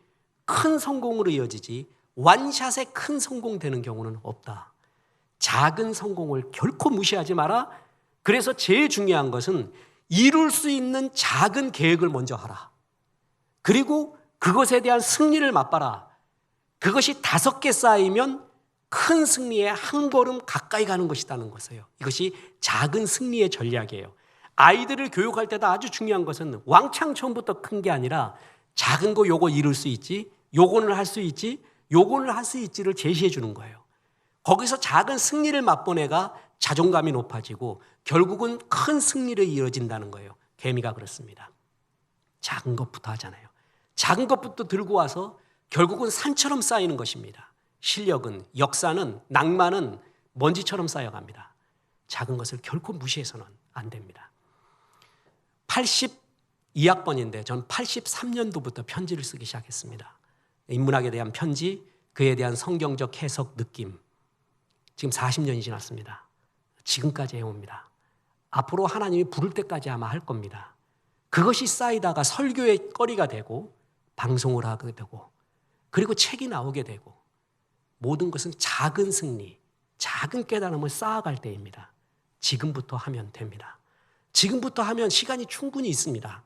큰 성공으로 이어지지 원샷에 큰 성공되는 경우는 없다. 작은 성공을 결코 무시하지 마라. 그래서 제일 중요한 것은 이룰 수 있는 작은 계획을 먼저 하라. 그리고 그것에 대한 승리를 맛봐라. 그것이 5개 쌓이면 큰 승리에 한 걸음 가까이 가는 것이라는 것이에요. 이것이 작은 승리의 전략이에요. 아이들을 교육할 때도 아주 중요한 것은 왕창 처음부터 큰 게 아니라 작은 거 요거 이룰 수 있지, 요거는 할 수 있지, 요거는 할 수 있지를 제시해 주는 거예요. 거기서 작은 승리를 맛본 애가 자존감이 높아지고 결국은 큰 승리를 이어진다는 거예요. 개미가 그렇습니다. 작은 것부터 하잖아요. 작은 것부터 들고 와서 결국은 산처럼 쌓이는 것입니다. 실력은, 역사는, 낭만은 먼지처럼 쌓여갑니다. 작은 것을 결코 무시해서는 안 됩니다. 82학번인데 전 83년도부터 편지를 쓰기 시작했습니다. 인문학에 대한 편지, 그에 대한 성경적 해석, 느낌. 지금 40년이 지났습니다. 지금까지 해옵니다. 앞으로 하나님이 부를 때까지 아마 할 겁니다. 그것이 쌓이다가 설교의 거리가 되고 방송을 하게 되고 그리고 책이 나오게 되고 모든 것은 작은 승리, 작은 깨달음을 쌓아갈 때입니다. 지금부터 하면 됩니다. 지금부터 하면 시간이 충분히 있습니다.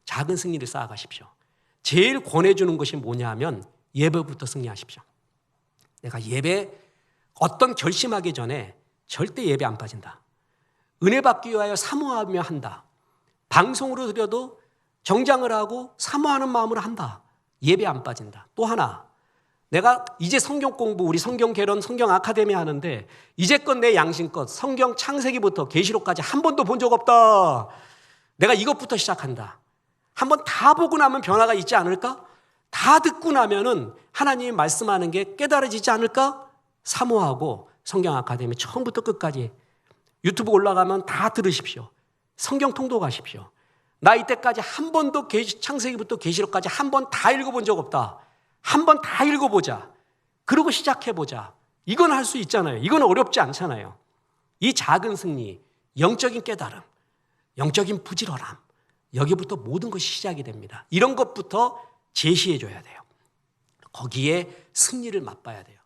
작은 승리를 쌓아가십시오. 제일 권해주는 것이 뭐냐 하면 예배부터 승리하십시오. 내가 예배 어떤 결심하기 전에 절대 예배 안 빠진다. 은혜 받기 위하여 사모하며 한다. 방송으로 드려도 정장을 하고 사모하는 마음으로 한다. 예배 안 빠진다. 또 하나, 내가 이제 성경 공부, 우리 성경 개론, 성경 아카데미 하는데 이제껏 내 양심껏 성경 창세기부터 계시록까지 한 번도 본 적 없다. 내가 이것부터 시작한다. 한번 다 보고 나면 변화가 있지 않을까? 다 듣고 나면은 하나님이 말씀하는 게 깨달아지지 않을까? 사모하고 성경 아카데미 처음부터 끝까지 유튜브 올라가면 다 들으십시오. 성경 통독하십시오. 나 이때까지 한 번도 창세기부터 계시록까지 한 번 다 읽어본 적 없다. 한 번 다 읽어보자. 그러고 시작해보자. 이건 할 수 있잖아요. 이건 어렵지 않잖아요. 이 작은 승리, 영적인 깨달음, 영적인 부지런함, 여기부터 모든 것이 시작이 됩니다. 이런 것부터 제시해 줘야 돼요. 거기에 승리를 맛봐야 돼요.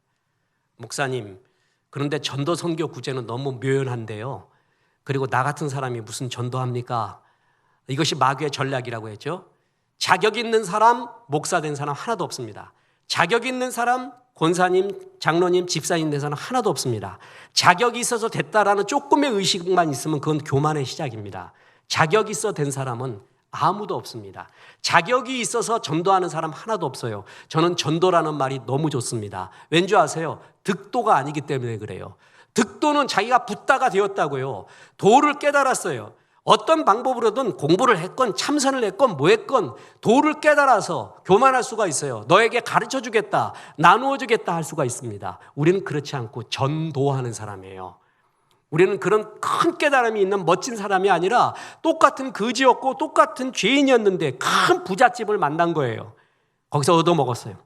목사님, 그런데 전도 선교 구제는 너무 묘연한데요. 그리고 나 같은 사람이 무슨 전도합니까? 이것이 마귀의 전략이라고 했죠. 자격 있는 사람, 목사 된 사람 하나도 없습니다. 자격 있는 사람, 권사님, 장로님, 집사님 된 사람 하나도 없습니다. 자격이 있어서 됐다라는 조금의 의식만 있으면 그건 교만의 시작입니다. 자격이 있어 된 사람은 아무도 없습니다. 자격이 있어서 전도하는 사람 하나도 없어요. 저는 전도라는 말이 너무 좋습니다. 왠지 아세요? 득도가 아니기 때문에 그래요. 득도는 자기가 붓다가 되었다고요. 도를 깨달았어요. 어떤 방법으로든 공부를 했건 참선을 했건 뭐 했건 도를 깨달아서 교만할 수가 있어요. 너에게 가르쳐 주겠다, 나누어 주겠다 할 수가 있습니다. 우리는 그렇지 않고 전도하는 사람이에요. 우리는 그런 큰 깨달음이 있는 멋진 사람이 아니라 똑같은 거지였고 똑같은 죄인이었는데 큰 부잣집을 만난 거예요. 거기서 얻어먹었어요.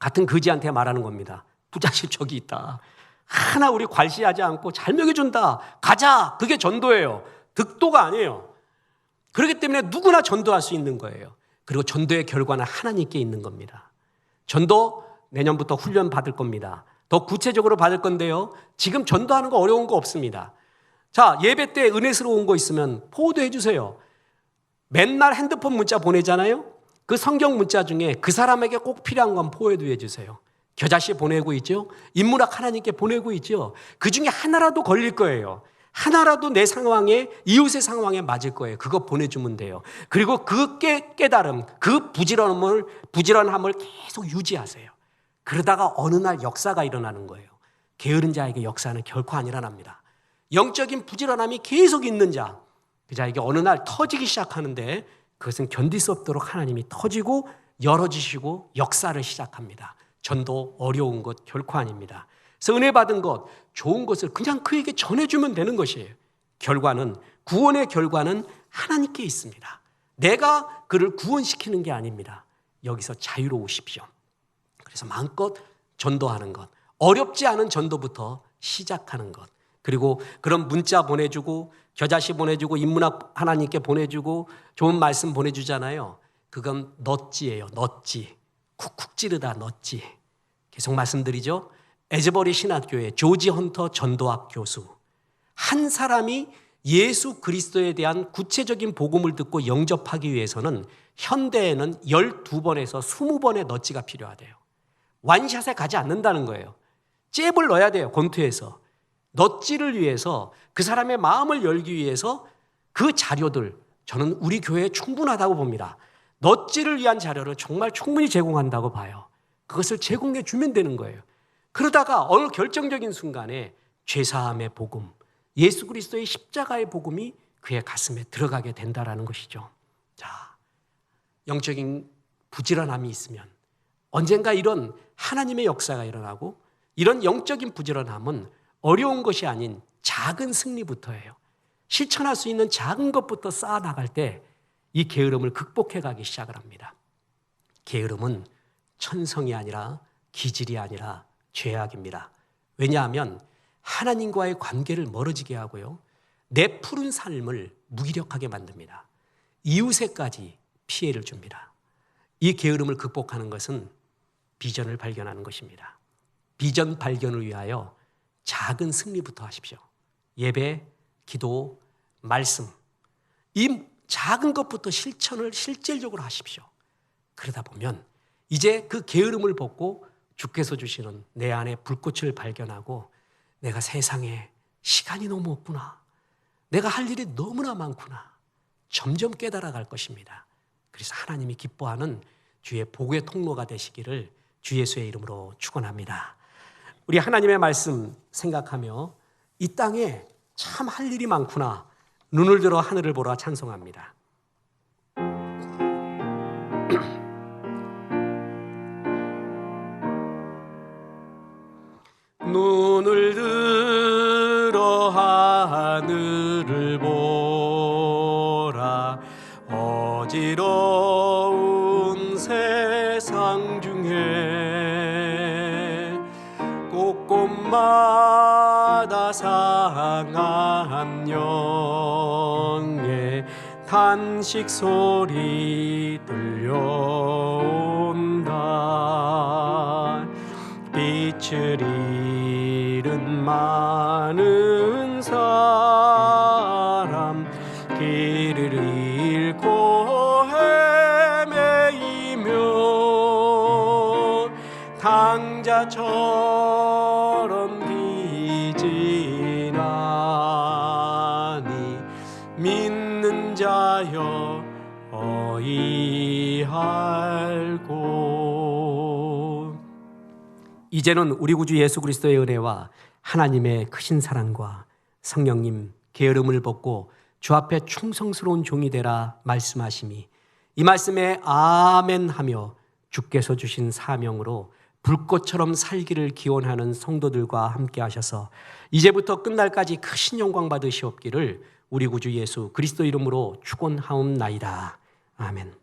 같은 거지한테 말하는 겁니다. 부잣집 저기 있다. 하나 우리 괄시하지 않고 잘 먹여준다. 가자. 그게 전도예요. 득도가 아니에요. 그렇기 때문에 누구나 전도할 수 있는 거예요. 그리고 전도의 결과는 하나님께 있는 겁니다. 전도 내년부터 훈련 받을 겁니다. 더 구체적으로 받을 건데요. 지금 전도하는 거 어려운 거 없습니다. 자, 예배 때 은혜스러운 거 있으면 포도해 주세요. 맨날 핸드폰 문자 보내잖아요. 그 성경 문자 중에 그 사람에게 꼭 필요한 건 포도해 주세요. 겨자씨 보내고 있죠. 인문학 하나님께 보내고 있죠. 그 중에 하나라도 걸릴 거예요. 하나라도 내 상황에, 이웃의 상황에 맞을 거예요. 그거 보내주면 돼요. 그리고 그 깨달음, 그 부지런함을 계속 유지하세요. 그러다가 어느 날 역사가 일어나는 거예요. 게으른 자에게 역사는 결코 안 일어납니다. 영적인 부지런함이 계속 있는 자, 그 자에게 어느 날 터지기 시작하는데 그것은 견딜 수 없도록 하나님이 터지고 열어주시고 역사를 시작합니다. 전도 어려운 것 결코 아닙니다. 그래서 은혜 받은 것, 좋은 것을 그냥 그에게 전해주면 되는 것이에요. 결과는, 구원의 결과는 하나님께 있습니다. 내가 그를 구원시키는 게 아닙니다. 여기서 자유로우십시오. 그래서 마음껏 전도하는 것, 어렵지 않은 전도부터 시작하는 것, 그리고 그런 문자 보내주고 겨자씨 보내주고 인문학 하나님께 보내주고 좋은 말씀 보내주잖아요. 그건 넛지예요. 넛지. 쿡쿡 찌르다 넛지. 계속 말씀드리죠. 에즈버리 신학교의 조지 헌터 전도학 교수, 한 사람이 예수 그리스도에 대한 구체적인 복음을 듣고 영접하기 위해서는 현대에는 12번에서 20번의 넛지가 필요하대요. 완샷에 가지 않는다는 거예요. 잽을 넣어야 돼요. 권투에서. 넛지를 위해서, 그 사람의 마음을 열기 위해서 그 자료들, 저는 우리 교회에 충분하다고 봅니다. 넛지를 위한 자료를 정말 충분히 제공한다고 봐요. 그것을 제공해 주면 되는 거예요. 그러다가 어느 결정적인 순간에 죄사함의 복음, 예수 그리스도의 십자가의 복음이 그의 가슴에 들어가게 된다라는 것이죠. 자, 영적인 부지런함이 있으면 언젠가 이런 하나님의 역사가 일어나고, 이런 영적인 부지런함은 어려운 것이 아닌 작은 승리부터예요. 실천할 수 있는 작은 것부터 쌓아 나갈 때 이 게으름을 극복해 가기 시작을 합니다. 게으름은 천성이 아니라 기질이 아니라 죄악입니다. 왜냐하면 하나님과의 관계를 멀어지게 하고요, 내 푸른 삶을 무기력하게 만듭니다. 이웃에까지 피해를 줍니다. 이 게으름을 극복하는 것은 비전을 발견하는 것입니다. 비전 발견을 위하여 작은 승리부터 하십시오. 예배, 기도, 말씀, 이 작은 것부터 실천을 실질적으로 하십시오. 그러다 보면 이제 그 게으름을 벗고 주께서 주시는 내 안에 불꽃을 발견하고, 내가 세상에 시간이 너무 없구나, 내가 할 일이 너무나 많구나, 점점 깨달아갈 것입니다. 그래서 하나님이 기뻐하는 주의 복의 통로가 되시기를 주 예수의 이름으로 축원합니다. 우리 하나님의 말씀 생각하며 이 땅에 참 할 일이 많구나, 눈을 들어 하늘을 보라 찬송합니다. 눈을 들어 하늘을 보라. 어지러운 세상 중에 곳곳마다 상한 영예 탄식 소리 들려온다. 빛을 잃은 많은 사람, 길을 잃고 헤매이며 당자처럼 기진하니 믿는 자여 어이할고. 이제는 우리 구주 예수 그리스도의 은혜와 하나님의 크신 사랑과 성령님 게으름을 벗고 주 앞에 충성스러운 종이 되라 말씀하심이, 이 말씀에 아멘 하며 주께서 주신 사명으로 불꽃처럼 살기를 기원하는 성도들과 함께 하셔서 이제부터 끝날까지 크신 영광 받으시옵기를 우리 구주 예수 그리스도 이름으로 축원하옵나이다. 아멘.